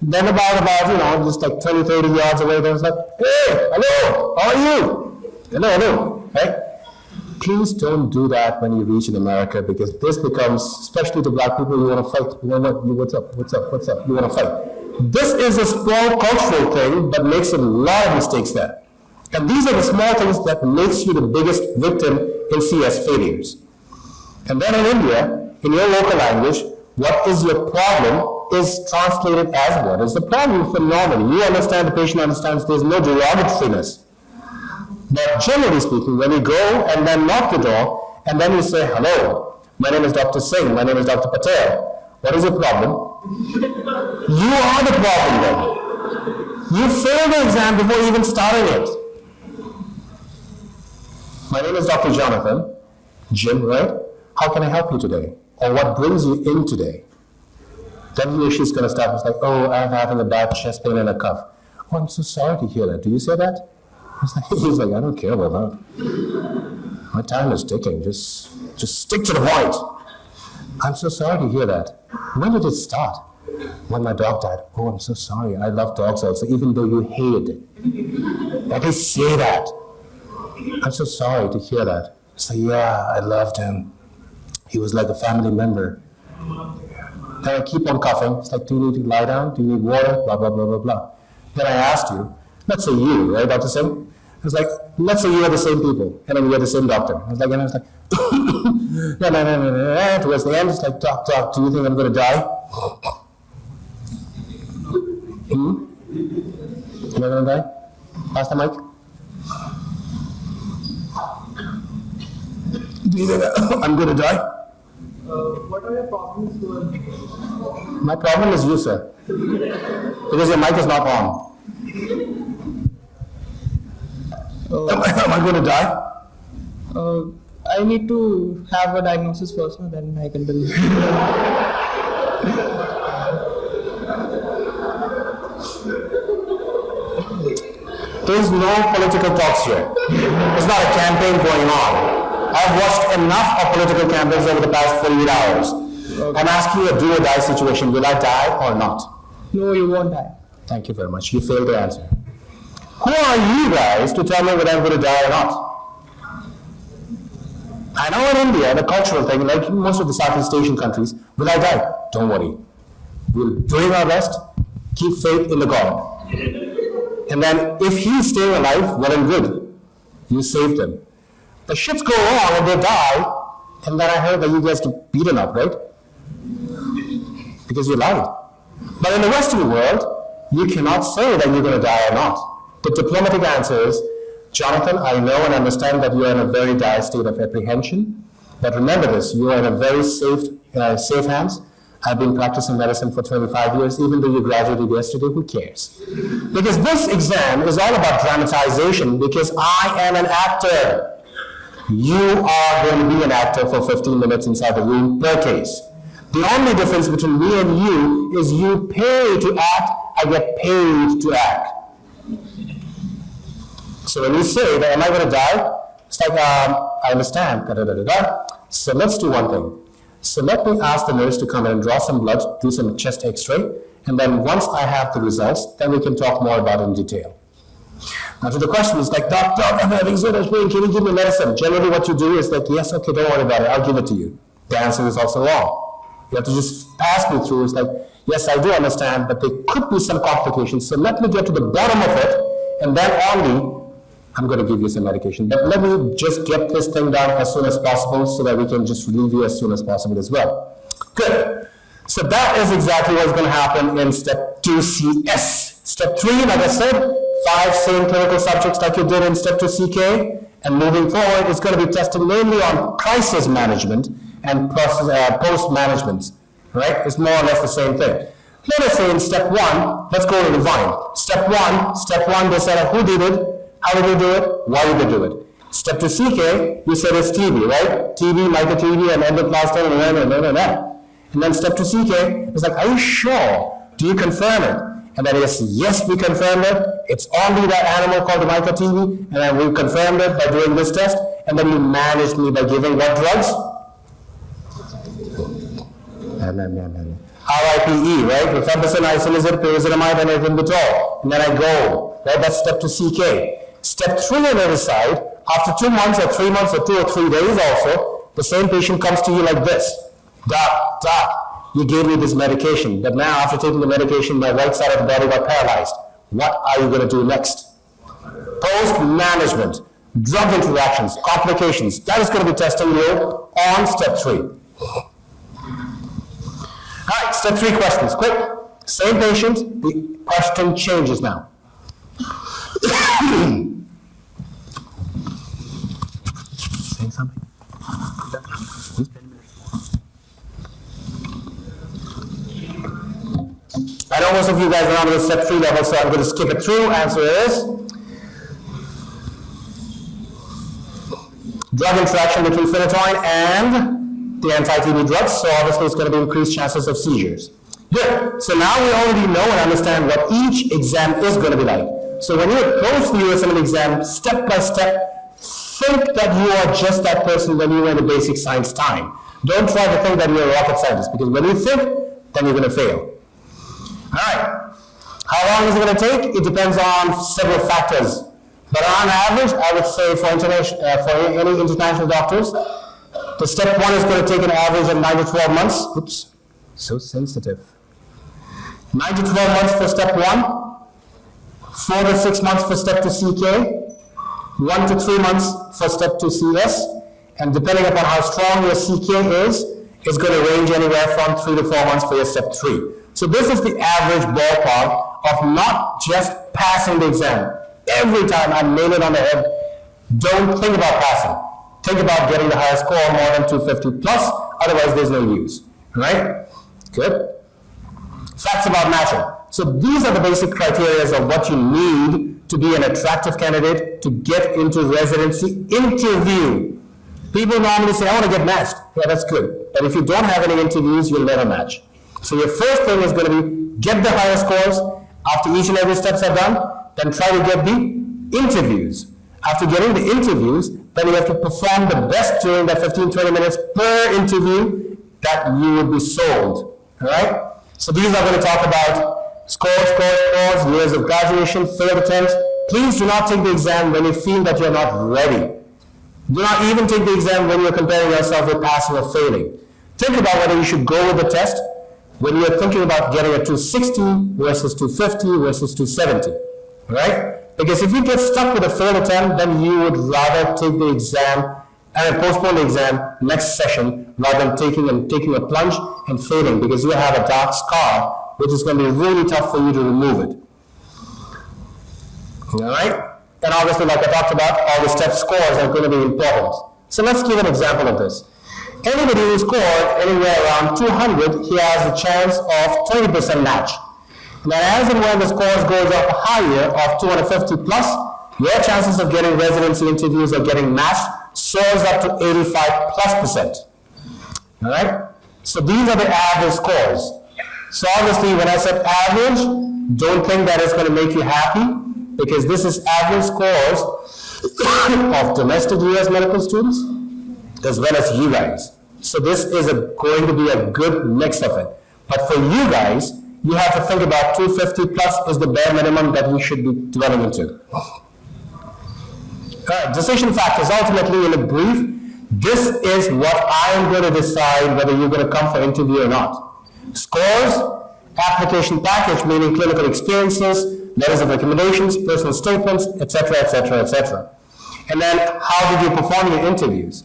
Then about, just like 20, 30 yards away, there was like, hey, hello, how are you? Hello, right? Please don't do that when you reach in America, because this becomes, especially to black people, you want to fight. You know what? What's up? You want to fight. This is a small cultural thing, but makes a lot of mistakes there. And these are the small things that makes you the biggest victim in CS failures. And then in India, in your local language, what is your problem is translated as what is the problem phenomenally. You understand, the patient understands, there's no derogatoriness. But generally speaking, when you go and then knock the door, and then you say, hello, my name is Dr. Singh, my name is Dr. Patel, what is your problem? You are the problem then. You failed the exam before even starting it. My name is Dr. Jonathan, Jim, right? How can I help you today? Or what brings you in today? Then he or she's going to start, it's like, oh, I'm having a bad chest pain and a cough. Oh, I'm so sorry to hear that. Do you say that? He's like, I don't care about that. My time is ticking. Just stick to the point. I'm so sorry to hear that. When did it start? When my dog died. Oh, I'm so sorry. I love dogs also, even though you hated it. Let me say that. I'm so sorry to hear that. It's like, yeah, I loved him. He was like a family member. Then I keep on coughing. It's like, do you need to lie down? Do you need water? Blah, blah, blah, blah, blah. Then I asked you, let's say you, right, Dr. Singh? It's like, let's say you are the same people, and then you are the same doctor. I was like, no. Towards the end, it's like, doc, do you think I'm going to die? Am I going to die? Pass the mic. Do you think I'm going to die? What are your problems, sir? My problem is you, sir. Because your mic is not on. Am I going to die? I need to have a diagnosis first, and then I can tell you. There's no political talks here. There's not a campaign going on. I've watched enough of political campaigns over the past 48 hours. Okay. I'm asking you a do or die situation. Will I die or not? No, you won't die. Thank you very much. You failed to answer. Who are you guys to tell me whether I'm going to die or not? I know in India, the cultural thing, like most of the Southeast Asian countries, will I die? Don't worry. We'll do our best. Keep faith in the God. And then if he's staying alive, well and good. You saved him. The ships go wrong and they die, and then I heard that you guys get beaten up, right? Because you lied. But in the Western world, you cannot say that you're going to die or not. The diplomatic answer is, Jonathan, I know and understand that you are in a very dire state of apprehension, but remember this, you are in a very safe hands. I've been practicing medicine for 25 years, even though you graduated yesterday, who cares? Because this exam is all about dramatization, because I am an actor. You are going to be an actor for 15 minutes inside the room per case. The only difference between me and you is you pay to act, I get paid to act. So when you say that, am I going to die? It's like, I understand. So let's do one thing. So let me ask the nurse to come in and draw some blood, do some chest x-ray, and then once I have the results, then we can talk more about it in detail. Now to the question is like, doc, I'm having so much pain, can you give me medicine? Generally what you do is like, yes, okay, don't worry about it, I'll give it to you. The answer is also wrong. You have to just pass me through. It's like, yes, I do understand, but there could be some complications, so let me get to the bottom of it, and then only I'm going to give you some medication. But let me just get this thing done as soon as possible so that we can just relieve you as soon as possible as well. Good. So that is exactly what's going to happen in step 2CS. Step 3, like I said, 5 same clinical subjects like you did in step 2 CK. And moving forward, it's going to be tested mainly on crisis management and post-management. Right? It's more or less the same thing. Let us say in step 1, let's go to rewind. Step 1, they said who did it? How did they do it? Why did they do it? Step 2 CK, you said it's TB, right? TB, micro-TB, and endoplastic, and then step 2 CK, it's like, are you sure? Do you confirm it? And then yes, we confirmed it. It's only that animal called the micro-TB, and then we confirmed it by doing this test, and then you managed me by giving what drugs? RIPE, right? Rifampicin, isoniazid, pyrazinamide, and ethambutol. And then I go, right? That's step 2 CK. Step 3 on the other side, after 2 months or 3 months or 2 or 3 days also, the same patient comes to you like this. Doc, you gave me this medication, but now after taking the medication, my right side of the body got paralyzed. What are you going to do next? Post-management, drug interactions, complications, that is going to be testing you on step 3. All right, step 3 questions, quick. Same patient, the question changes now. Saying something? I know most of you guys are on the step 3 level, so I'm going to skip it through. Answer is drug interaction between phenytoin and the anti-TB drugs, so obviously it's going to be increased chances of seizures. Good. So now we already know and understand what each exam is going to be like. So when you approach the USMLE exam, step by step, think that you are just that person when you were in the basic science time. Don't try to think that you're a rocket scientist, because when you think, then you're going to fail. All right. How long is it going to take? It depends on several factors. But on average, I would say for any international doctors, the step 1 is going to take an average of 9 to 12 months. Oops, so sensitive. 9 to 12 months for step 1. 4 to 6 months for step 2 CK, 1 to 3 months for step 2 CS, and depending upon how strong your CK is, it's going to range anywhere from 3 to 4 months for your step 3. So this is the average ballpark of not just passing the exam. Every time I nail it on the head, don't think about passing. Think about getting the highest score, more than 250 plus, otherwise there's no use, right? Good. Facts about matching. So these are the basic criteria of what you need to be an attractive candidate to get into residency interview. People normally say, I want to get matched. Yeah, that's good. But if you don't have any interviews, you'll never match. So your first thing is going to be get the higher scores. After each and every steps are done, then try to get the interviews. After getting the interviews, then you have to perform the best during that 15-20 minutes per interview that you would be sold. All right? So these are going to talk about scores, years of graduation, failed attempts. Please do not take the exam when you feel that you're not ready. Do not even take the exam when you're comparing yourself with passing or failing. Think about whether you should go with the test when you're thinking about getting a 260 versus 250 versus 270, right? Because if you get stuck with a failed attempt, then you would rather take the exam and postpone the exam next session rather than taking a plunge and failing, because you have a dark scar which is going to be really tough for you to remove it. All right? And obviously, like I talked about, all the step scores are going to be important. So let's give an example of this. Anybody who scored anywhere around 200, he has a chance of 20% match. Now, as and when the scores goes up higher of 250 plus, your chances of getting residency interviews or getting matched soars up to 85+%. All right? So these are the average scores. So obviously, when I said average, don't think that it's going to make you happy, because this is average scores of domestic US medical students as well as you guys. So this is going to be a good mix of it. But for you guys, you have to think about 250 plus is the bare minimum that you should be dwelling into. Decision factors, ultimately in a brief, this is what I am going to decide whether you're going to come for interview or not. Scores, application package, meaning clinical experiences, letters of recommendations, personal statements, etc., etc., etc. And then how did you perform your interviews?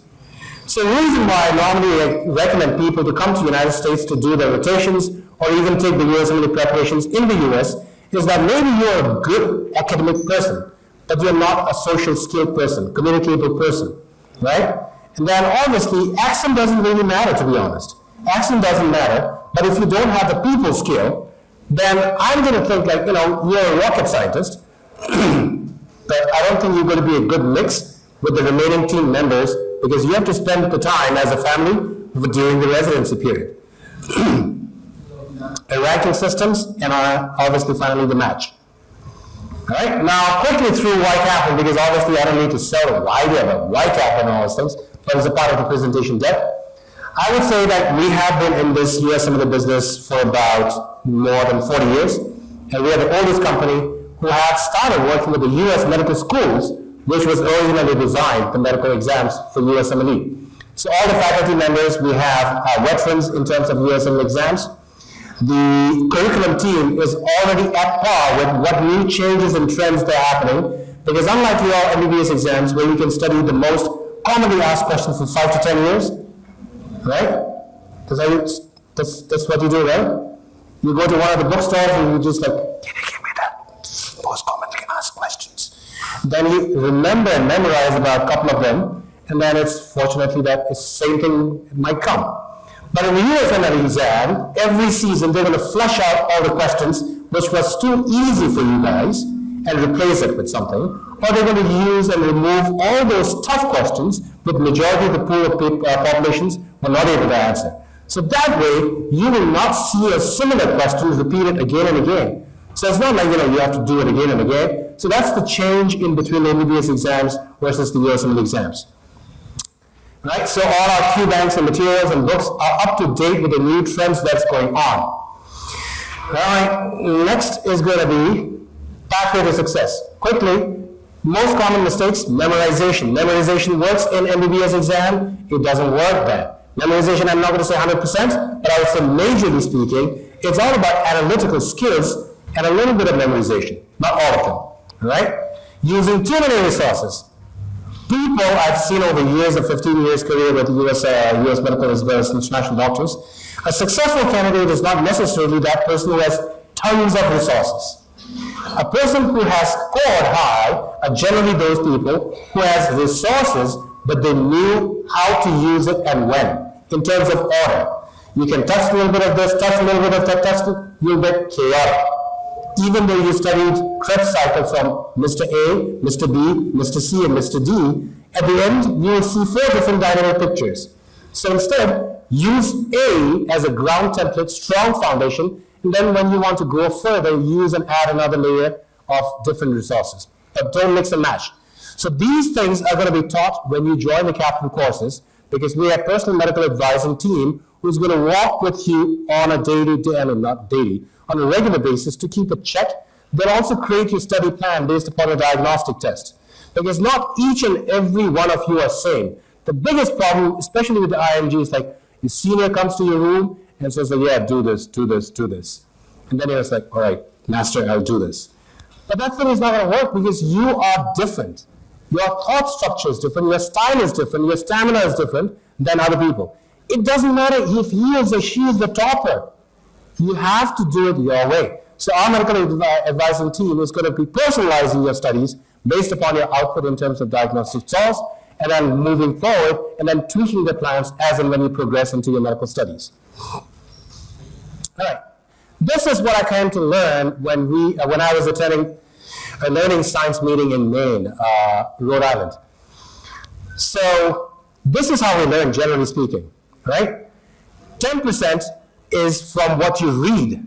So the reason why I normally recommend people to come to the United States to do their rotations or even take the USMLE preparations in the US is that maybe you're a good academic person, but you're not a social skilled person, communicable person, right? And then obviously accent doesn't really matter, to be honest. Accent doesn't matter, but if you don't have the people skill, then I'm going to think like, you're a rocket scientist, but I don't think you're going to be a good mix with the remaining team members, because you have to spend the time as a family during the residency period. The ranking systems, and obviously finally the match. All right, now quickly through why Kaplan, because obviously I don't need to sell the idea about why Kaplan and all those things, but it's a part of the presentation deck. I would say that we have been in this USMLE business for about more than 40 years, and we are the oldest company who have started working with the US medical schools, which was originally designed for medical exams for USMLE. So all the faculty members, we have veterans in terms of USMLE exams. The curriculum team is already at par with what new changes and trends that are happening, because unlike your MBBS exams where you can study the most commonly asked questions for 5 to 10 years, right? That's what you do, right? You go to one of the bookstores and you just like, can you give me that most commonly asked questions? Then you remember and memorize about a couple of them, and then it's fortunately that the same thing might come. But in the USMLE exam, every season they're going to flush out all the questions which was too easy for you guys and replace it with something, or they're going to use and remove all those tough questions with majority of the pool of populations were not able to answer. So that way, you will not see a similar question repeated again and again. So it's not like, you have to do it again and again. So that's the change in between the MBBS exams versus the USMLE exams. Right, so all our Q banks and materials and books are up to date with the new trends that's going on. All right, next is going to be pathway to success. Quickly, most common mistakes, memorization. Memorization works in MBBS exam, it doesn't work there. Memorization, I'm not going to say 100%, but I would say majorly speaking, it's all about analytical skills and a little bit of memorization, not all of them, right? Using too many resources. People I've seen over years of 15 years career with US medical as well as international doctors, a successful candidate is not necessarily that person who has tons of resources. A person who has scored high are generally those people who has resources, but they knew how to use it and when, in terms of order. You can touch a little bit of this, touch a little bit of that, touch it, you'll get chaotic. Even though you studied Krebs cycle from Mr. A, Mr. B, Mr. C, and Mr. D, at the end, you will see 4 different dynamic pictures. So instead, use A as a ground template, strong foundation, and then when you want to go further, use and add another layer of different resources. But don't mix and match. So these things are going to be taught when you join the Kaplan courses, because we have personal medical advising team who's going to walk with you on a on a regular basis to keep a check. They'll also create your study plan based upon a diagnostic test. Because not each and every one of you are same. The biggest problem, especially with the IMG, is like your senior comes to your room and says, like, yeah, do this, do this, do this. And then you're just like, all right, master, I'll do this. But that thing is not going to work because you are different. Your thought structure is different, your style is different, your stamina is different than other people. It doesn't matter if he is or she is the topper. You have to do it your way. So our medical advising team is going to be personalizing your studies based upon your output in terms of diagnostic source, and then moving forward, and then tweaking the plans as and when you progress into your medical studies. All right. This is what I came to learn when I was attending a learning science meeting in Maine, Rhode Island. So this is how we learn, generally speaking, right? 10% is from what you read.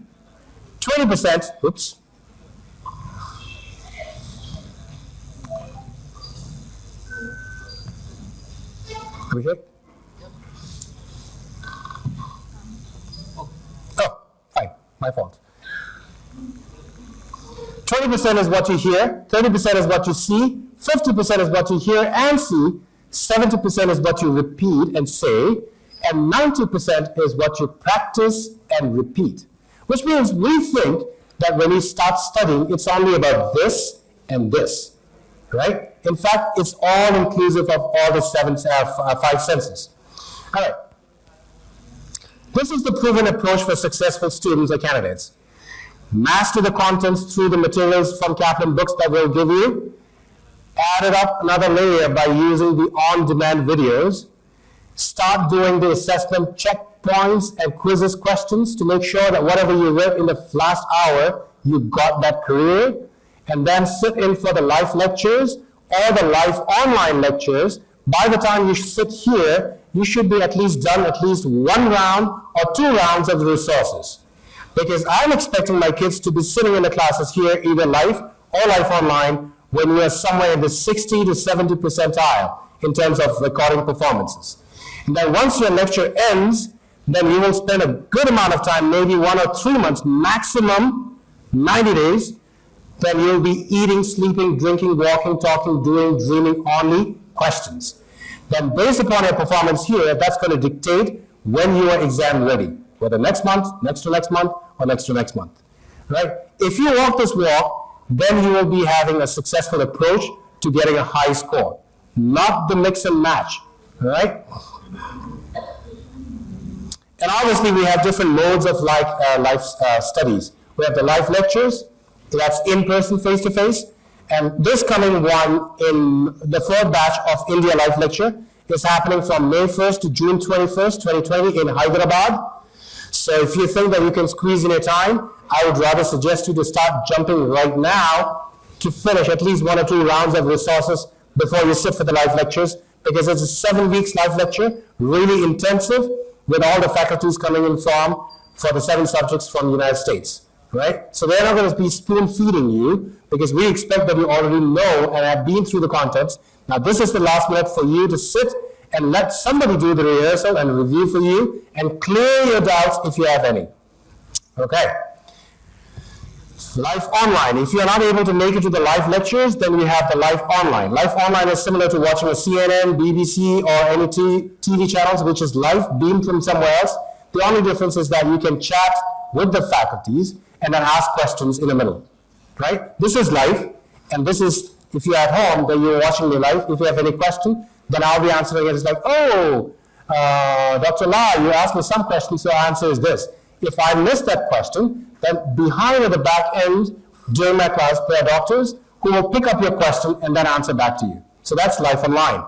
20%, oops. Okay. Oh, fine, my fault. 20% is what you hear, 30% is what you see, 50% is what you hear and see, 70% is what you repeat and say, and 90% is what you practice and repeat. Which means we think that when we start studying, it's only about this and this, right? In fact, it's all inclusive of all the 5 senses. All right. This is the proven approach for successful students or candidates. Master the contents through the materials from Kaplan books that we'll give you. Add it up another layer by using the on-demand videos. Start doing the assessment checkpoints and quizzes questions to make sure that whatever you read in the last hour, you got that career. And then sit in for the live lectures or the live online lectures. By the time you sit here, you should be at least done at least 1 round or 2 rounds of the resources. Because I'm expecting my kids to be sitting in the classes here, either live or live online, when we are somewhere in the 60 to 70 percentile in terms of recording performances. And then once your lecture ends, then you will spend a good amount of time, maybe 1 or 3 months, maximum 90 days, then you'll be eating, sleeping, drinking, walking, talking, doing, dreaming, only questions. Then based upon your performance here, that's going to dictate when you are exam ready, whether next month, next to next month, or next to next month, right? If you walk this walk, then you will be having a successful approach to getting a high score, not the mix and match, right? And obviously we have different modes of life studies. We have the live lectures, that's in-person, face-to-face, and this coming one in the 4th batch of India Live Lecture is happening from May 1st to June 21st, 2020 in Hyderabad. So if you think that you can squeeze in your time, I would rather suggest you to start jumping right now to finish at least 1 or 2 rounds of resources before you sit for the live lectures, because it's a 7 weeks live lecture, really intensive, with all the faculties coming in from for the 7 subjects from the United States, right? So they're not going to be spoon feeding you, because we expect that you already know and have been through the contents. Now this is the last minute for you to sit and let somebody do the rehearsal and review for you and clear your doubts if you have any. Okay. Live online. If you're not able to make it to the live lectures, then we have the live online. Live online is similar to watching a CNN, BBC, or any TV channels, which is live, beamed from somewhere else. The only difference is that you can chat with the faculties and then ask questions in the middle, right? This is live, and this is, if you're at home, then you're watching me live. If you have any question, then I'll be answering it. It's like, oh, Dr. La, you asked me some question, so our answer is this. If I miss that question, then behind at the back end, during my class, there are doctors who will pick up your question and then answer back to you. So that's live online.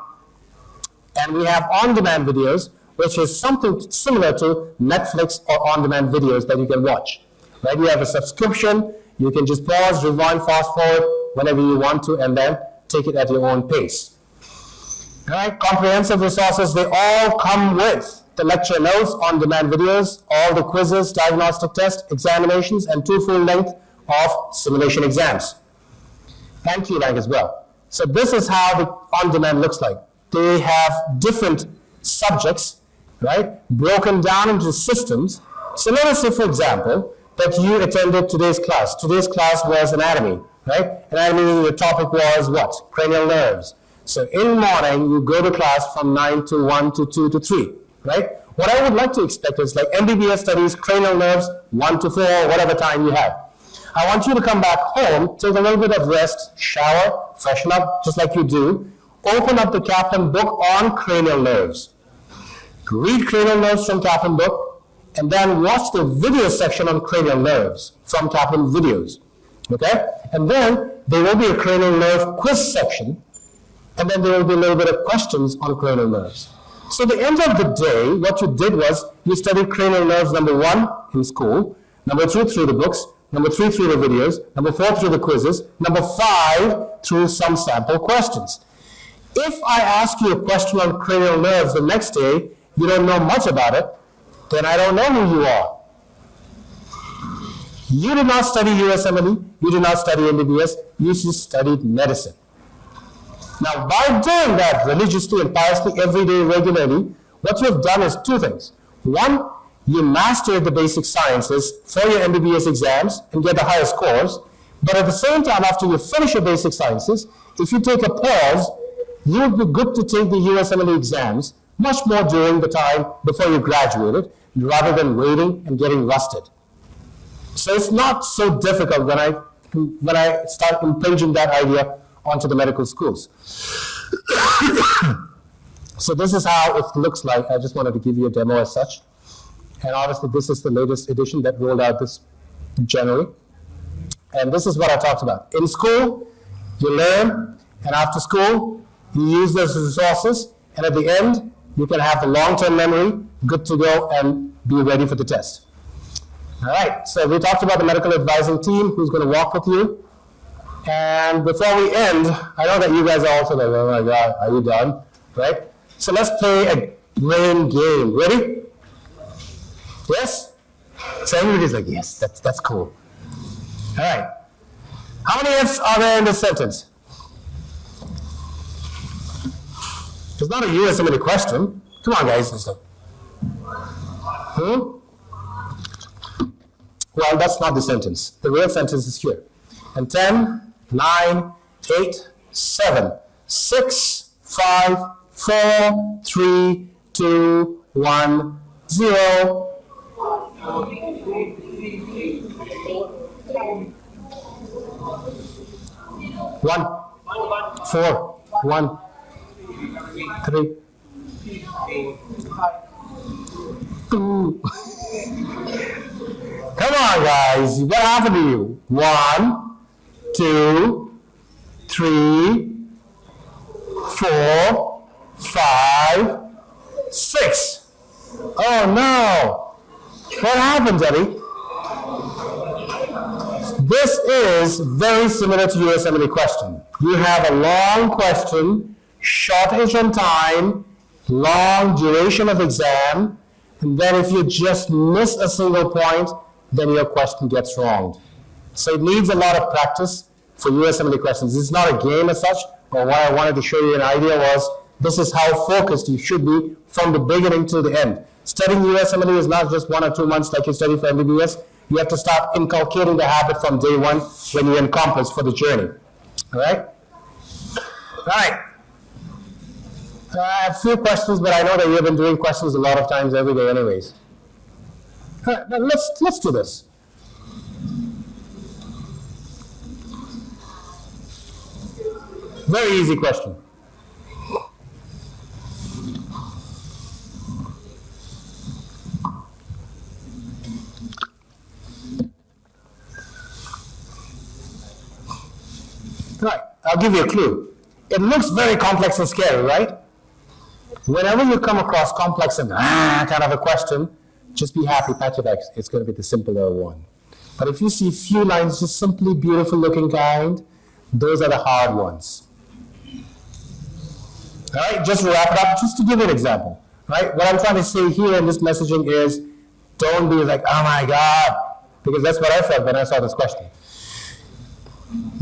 And we have on-demand videos, which is something similar to Netflix or on-demand videos that you can watch. Right? You have a subscription, you can just pause, rewind, fast forward whenever you want to, and then take it at your own pace. All right? Comprehensive resources, they all come with the lecture notes, on-demand videos, all the quizzes, diagnostic tests, examinations, and 2 full length of simulation exams. And QLank as well. So this is how the on-demand looks like. They have different subjects, right, broken down into systems. So let us say, for example, that you attended today's class. Today's class was anatomy, right? Anatomy, the topic was what? Cranial nerves. So in the morning, you go to class from 9 to 1 to 2 to 3. Right? What I would like to expect is like MBBS studies, cranial nerves, 1 to 4, whatever time you have. I want you to come back home, take a little bit of rest, shower, freshen up, just like you do. Open up the Kaplan book on cranial nerves. Read cranial nerves from Kaplan book, and then watch the video section on cranial nerves from Kaplan videos. Okay? And then there will be a cranial nerve quiz section, and then there will be a little bit of questions on cranial nerves. So at the end of the day, what you did was you studied cranial nerves, number 1 in school, number 2 through the books, number 3 through the videos, number 4 through the quizzes, number 5 through some sample questions. If I ask you a question on cranial nerves the next day, you don't know much about it, then I don't know who you are. You did not study USMLE, you did not study MBBS, you just studied medicine. Now, by doing that religiously and piously every day regularly, what you have done is 2 things. 1, you mastered the basic sciences for your MBBS exams and get the higher scores. But at the same time, after you finish your basic sciences, if you take a pause, you would be good to take the USMLE exams much more during the time before you graduated, rather than waiting and getting rusted. So it's not so difficult when I start impinging that idea onto the medical schools. So this is how it looks like. I just wanted to give you a demo as such. And obviously this is the latest edition that rolled out this January. And this is what I talked about. In school, you learn, and after school, you use those resources, and at the end, you can have the long-term memory, good to go, and be ready for the test. All right, so we talked about the medical advising team who's going to walk with you. And before we end, I know that you guys are also like, oh my God, are you done? Right? So let's play a brain game. Ready? Yes? So everybody's like, yes, that's cool. All right. How many ifs are there in this sentence? It's not a USMLE question. Come on, guys, let's go. Well, that's not the sentence. The real sentence is here. And 10, 9, 8, 7, 6, 5, 4, 3, 2, 1, 0. 1, 4, 1, 3, 2. Come on, guys. What happened to you? 1, 2, 3, 4, 5, 6. Oh no. What happened, Debbie? This is very similar to USMLE question. You have a long question, shortage on time, long duration of exam, and then if you just miss a single point, then your question gets wronged. So it needs a lot of practice for USMLE questions. It's not a game as such, but what I wanted to show you an idea was, this is how focused you should be from the beginning to the end. Studying USMLE is not just 1 or 2 months like you study for MBBS. You have to start inculcating the habit from day one when you're in compass for the journey. All right? All right. I have a few questions, but I know that you've been doing questions a lot of times every day anyways. All right, now let's do this. Very easy question. Right, I'll give you a clue. It looks very complex and scary, right? Whenever you come across complex and kind of a question, just be happy, pat your back. It's going to be the simpler one. But if you see few lines, just simply beautiful looking kind, those are the hard ones. All right, just to wrap it up, just to give you an example, right? What I'm trying to say here in this messaging is, don't be like, oh my God, because that's what I felt when I saw this question.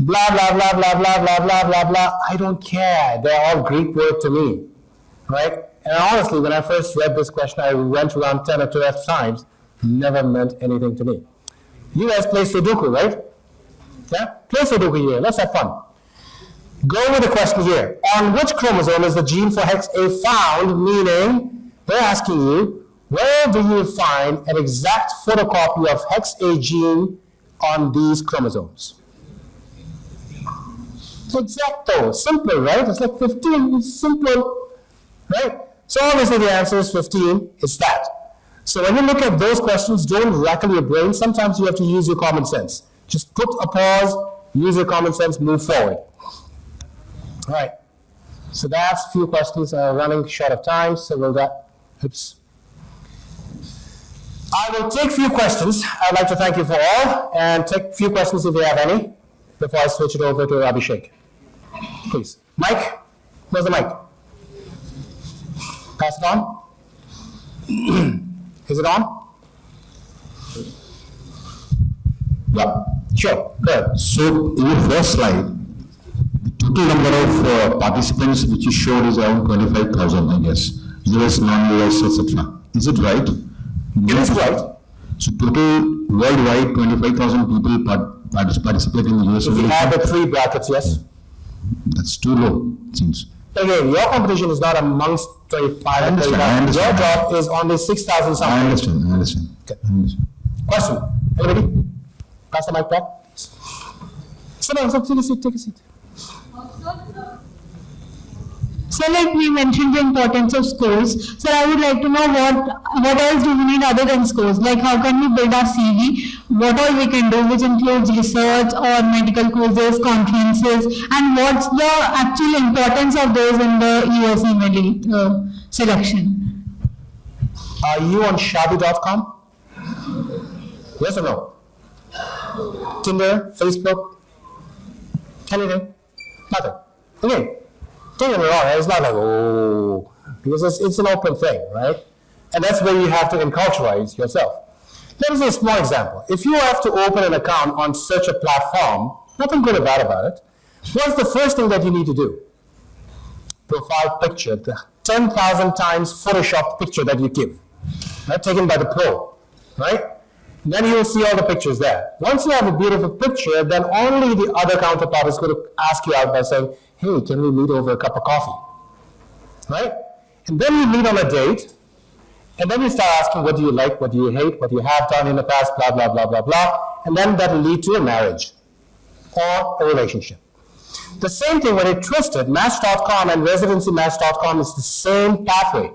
Blah, blah, blah, blah, blah, blah, blah, blah, blah. I don't care. They're all Greek words to me, right? And honestly, when I first read this question, I went around 10 or 12 times, never meant anything to me. You guys play Sudoku, right? Yeah? Play Sudoku here. Let's have fun. Go with the question here. On which chromosome is the gene for hex A found? Meaning, they're asking you, where do you find an exact photocopy of hex A gene on these chromosomes? It's exacto. Simple, right? It's like 15. It's simple, right? So obviously the answer is 15. It's that. So when you look at those questions, don't rackle your brain. Sometimes you have to use your common sense. Just put a pause, use your common sense, move forward. All right. So that's a few questions. Running short of time, so we'll get. Oops. I will take a few questions. I'd like to thank you for all, and take a few questions if you have any, before I switch it over to Abhishek. Please. Mike? Where's the mic? Pass it on? Is it on? Yeah. Sure. Go ahead. So in your first slide, the total number of participants which you showed is around 25,000, I guess. US, non-US, etc. Is it right? It is right. So total worldwide, 25,000 people participate in the US. If you add the 3 brackets, yes. That's too low, it seems. Again, your competition is not amongst 25 I and understand, 35. I Your understand. job is on the 6,000 something. I understand. Okay. I understand. Question. Anybody? Pass the mic back. Sit down, take a seat, take a seat. So like we mentioned the importance of scores. So I would like to know what else do we need other than scores? Like how can we build our CV? What all we can do, which includes research or medical quizzes, conferences, and what's the actual importance of those in the USMLE selection? Are you on Shabu.com? Yes or no? Tinder, Facebook, anything? Nothing. Okay. Don't get me wrong, it's not like, oh, because it's an open thing, right? And that's where you have to enculturate yourself. Let me say a small example. If you have to open an account on such a platform, nothing good or bad about it, what's the first thing that you need to do? Profile picture. 10,000 times photoshopped picture that you give, right? Taken by the pro, right? Then you will see all the pictures there. Once you have a beautiful picture, then only the other counterpart is going to ask you out by saying, hey, can we meet over a cup of coffee, right? And then you meet on a date, and then you start asking, what do you like, what do you hate, what you have done in the past, blah, blah, blah, blah, blah, and then that will lead to a marriage or a relationship. The same thing when you twist it, Match.com and residencymatch.com is the same pathway.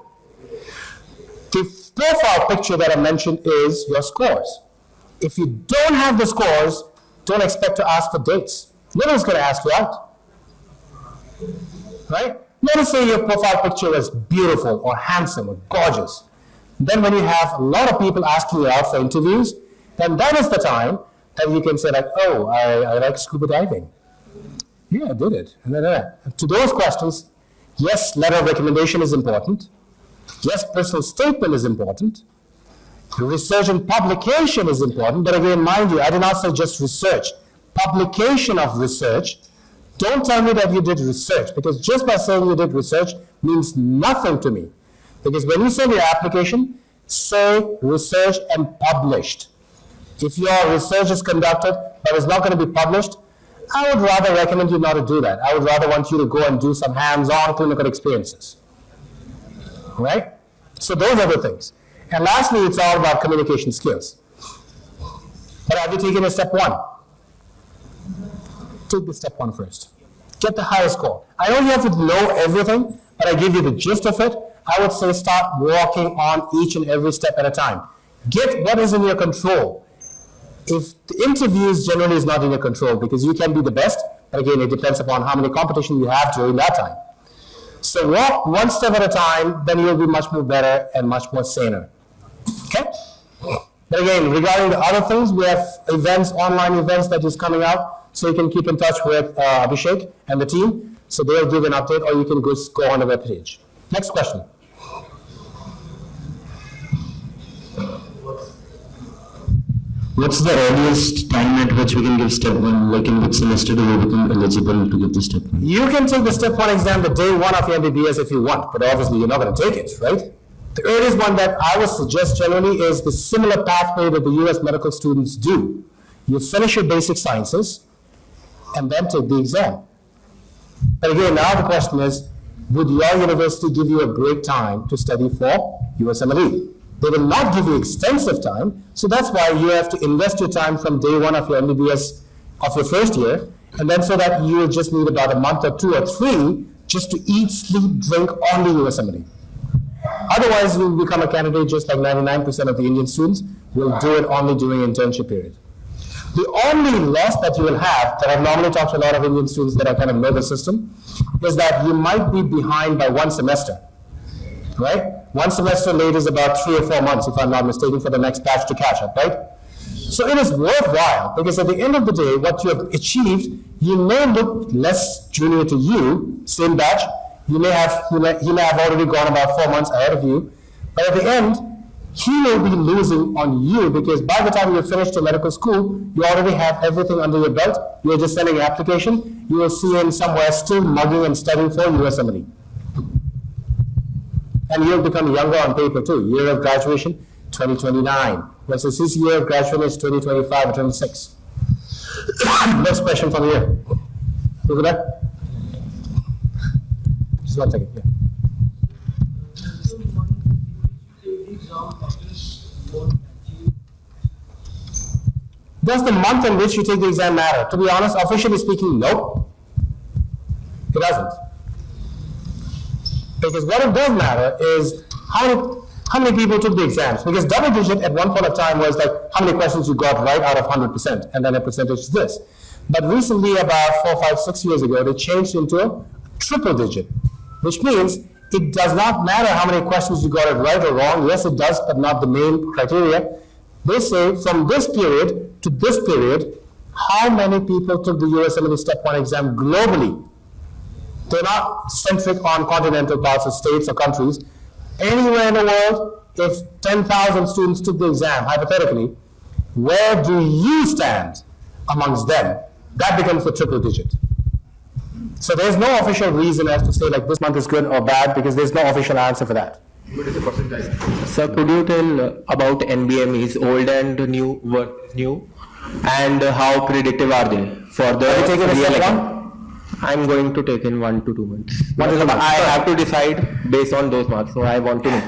The profile picture that I mentioned is your scores. If you don't have the scores, don't expect to ask for dates. No one's going to ask you out, right? Let us say your profile picture is beautiful or handsome or gorgeous. Then when you have a lot of people asking you out for interviews, then that is the time that you can say like, oh, I like scuba diving. Yeah, I did it. And then, to those questions, yes, letter of recommendation is important. Yes, personal statement is important. Research and publication is important. But again, mind you, I did not say just research. Publication of research. Don't tell me that you did research, because just by saying you did research means nothing to me. Because when you send your application, say research and published. If your research is conducted but is not going to be published, I would rather recommend you not to do that. I would rather want you to go and do some hands-on clinical experiences. Right? So those are the things. And lastly, it's all about communication skills. But have you taken a step one? Take the step one first. Get the highest score. I know you have to know everything, but I give you the gist of it. I would say start working on each and every step at a time. Get what is in your control. If the interviews generally is not in your control, because you can be the best, but again, it depends upon how many competition you have during that time. So walk one step at a time, then you'll be much more better and much more saner. Okay? But again, regarding the other things, we have events, online events that is coming out, so you can keep in touch with Abhishek and the team, so they'll give an update, or you can just go on the web page. Next question. What's the earliest time at which we can give step one, like in which semester do we become eligible to give the step one? You can take the step one exam the day one of your MBBS if you want, but obviously you're not going to take it, right? The earliest one that I would suggest generally is the similar pathway that the US medical students do. You finish your basic sciences and then take the exam. But again, now the question is, would your university give you a great time to study for USMLE? They will not give you extensive time, so that's why you have to invest your time from day one of your MBBS of your first year, and then so that you will just need about a month or 2 or 3 just to eat, sleep, drink only USMLE. Otherwise, you'll become a candidate just like 99% of the Indian students will do it only during internship period. The only loss that you will have, that I've normally talked to a lot of Indian students that I kind of know the system, is that you might be behind by 1 semester, right? 1 semester late is about 3 or 4 months, if I'm not mistaken, for the next batch to catch up, right? So it is worthwhile, because at the end of the day, what you have achieved, you may look less junior to you, same batch, he may have already gone about 4 months ahead of you, but at the end, he may be losing on you, because by the time you finish the medical school, you already have everything under your belt, you're just sending an application, you will see him somewhere still mugging and studying for USMLE. And you'll become younger on paper too. Year of graduation, 2029. Versus his year of graduation is 2025 or 26. Next question from here. Look at that. Just 1 second. Yeah. Does the month in which you take the exam matter? To be honest, officially speaking, no. It doesn't. Because what it does matter is how many people took the exams. Because double digit at one point of time was like how many questions you got right out of 100%, and then a percentage is this. But recently, about 4, 5, 6 years ago, they changed into a triple digit, which means it does not matter how many questions you got it right or wrong. Yes, it does, but not the main criteria. They say from this period to this period, how many people took the USMLE Step 1 exam globally. They're not centric on continental parts of states or countries. Anywhere in the world, if 10,000 students took the exam, hypothetically, where do you stand amongst them? That becomes the triple digit. So there's no official reason as to say like this month is good or bad, because there's no official answer for that. What is the percentage? Sir, could you tell about NBMEs, old and new, and how predictive are they for the Have you taken a real step exam? one? I'm going to take in 1 to 2 months. 1 to 2 months. I have to decide based on those marks, so I want to know.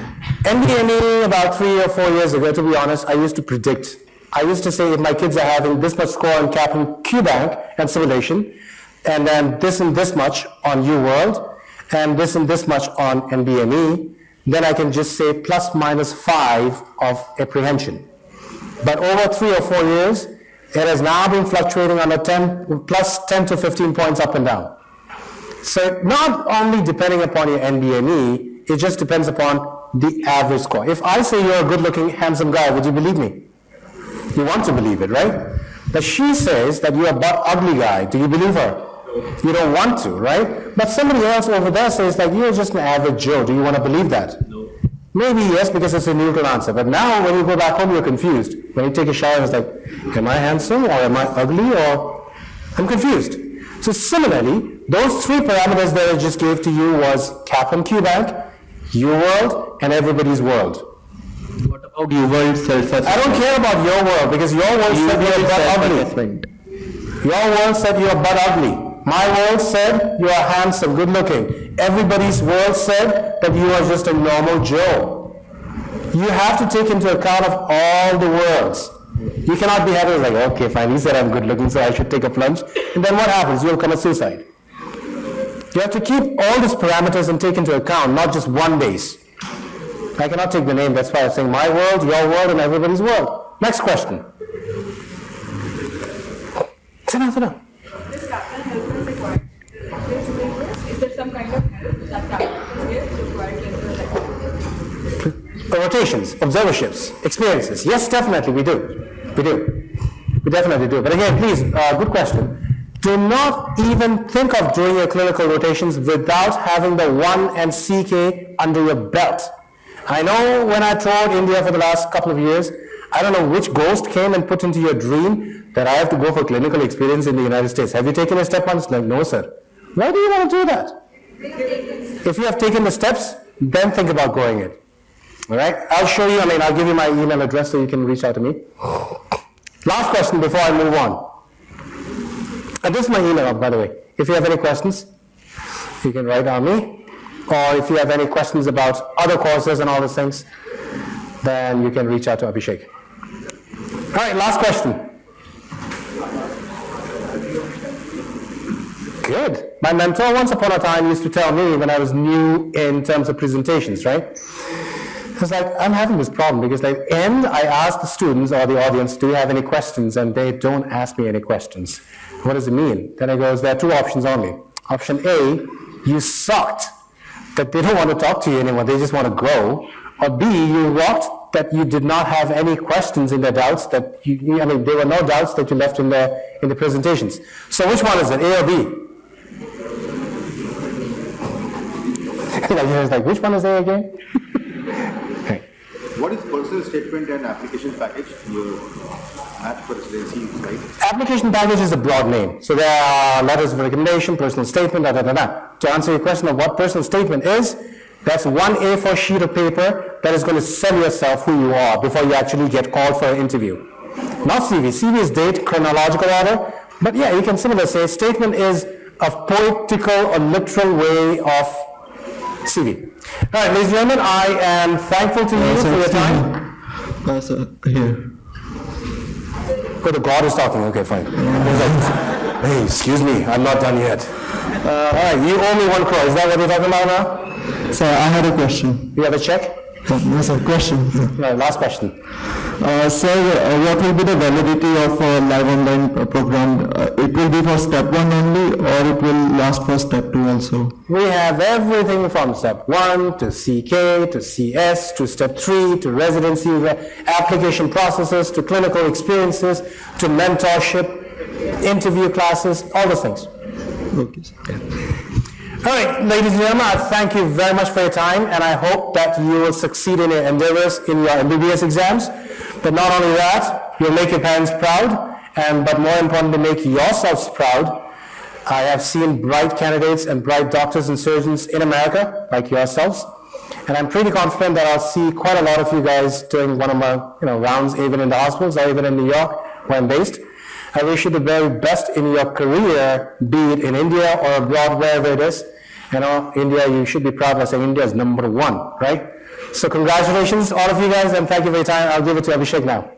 NBME about 3 or 4 years ago, to be honest, I used to predict. I used to say if my kids are having this much score on Kaplan QBank and simulation, and then this and this much on UWorld, and this much on NBME, then I can just say plus minus 5 of apprehension. But over 3 or 4 years, it has now been fluctuating on a plus 10 to 15 points up and down. So not only depending upon your NBME, it just depends upon the average score. If I say you're a good-looking, handsome guy, would you believe me? You want to believe it, right? But she says that you're a butt ugly guy. Do you believe her? You don't want to, right? But somebody else over there says like you're just an average Joe. Do you want to believe that? No. Maybe yes, because it's a neutral answer. But now when you go back home, you're confused. When you take a shower, it's like, am I handsome or am I ugly or I'm confused. So similarly, those 3 parameters that I just gave to you was Kaplan QBank, UWorld, and everybody's world. What about UWorld self-assessment? I don't care about your world because your world said you're butt ugly. Self-assessment. Your world said you're butt ugly. My world said you are handsome, good looking. Everybody's world said that you are just a normal Joe. You have to take into account of all the worlds. You cannot be happy like, okay, fine, he said I'm good looking, so I should take a plunge. And then what happens? You'll commit suicide. You have to keep all these parameters and take into account, not just one base. I cannot take the name, that's why I'm saying my world, your world, and everybody's world. Next question. Sit down, sit down. This Kaplan help is required. Is there some kind of help that Kaplan is required in the Rotations, observerships, experiences. Yes, definitely, we do. We do. We definitely do. But again, please, good question. Do not even think of doing your clinical rotations without having the 1 and CK under your belt. I know when I toured India for the last couple of years, I don't know which ghost came and put into your dream that I have to go for clinical experience in the United States. Have you taken a step on? It's like, no, sir. Why do you want to do that? If you have taken the steps, then think about going in. All right? I'll show you, I'll give you my email address so you can reach out to me. Last question before I move on. And this is my email, by the way. If you have any questions, you can write on me. Or if you have any questions about other courses and all those things, then you can reach out to Abhishek. All right, last question. Good. My mentor once upon a time used to tell me when I was new in terms of presentations, right? It's like, I'm having this problem because like, and I ask the students or the audience, do you have any questions? And they don't ask me any questions. What does it mean? Then I goes, there are 2 options only. Option A, you sucked, that they don't want to talk to you anymore, they just want to go. Or B, you rocked, that you did not have any questions in the doubts that there were no doubts that you left in the presentations. So which one is it, A or B? You're like, which one is A again? Okay. What is personal statement and application package? Your app for residency, right? Application package is a broad name. So there are letters of recommendation, personal statement, To answer your question of what personal statement is, that's 1 A4 sheet of paper that is going to sell yourself who you are before you actually get called for an interview. Not CV. CV is date, chronological order. But yeah, you can similarly say statement is a poetical or literal way of CV. All right, ladies and gentlemen, I am thankful to you for your time. Sir, here. Oh, the God is talking. Okay, fine. He's like, hey, excuse me, I'm not done yet. All right, you owe me 1 crore. Is that what you're talking about now? Sir, I had a question. You have a check? Yes, sir, question. Right, last question. Sir, what will be the validity of a live online program? It will be for step 1 only, or it will last for step 2 also? We have everything from step 1 to CK to CS to step 3 to residency, application processes to clinical experiences to mentorship, interview classes, all those things. Okay, sir. All right, ladies and gentlemen, I thank you very much for your time, and I hope that you will succeed in your endeavors in your MBBS exams. But not only that, you'll make your parents proud, but more importantly, make yourselves proud I have seen bright candidates and bright doctors and surgeons in America, like yourselves, and I'm pretty confident that I'll see quite a lot of you guys doing one of my rounds, even in the hospitals or even in New York, where I'm based. I wish you the very best in your career, be it in India or abroad, wherever it is. India, you should be proud of saying India is #1, right? So congratulations, all of you guys, and thank you for your time. I'll give it to Abhishek now.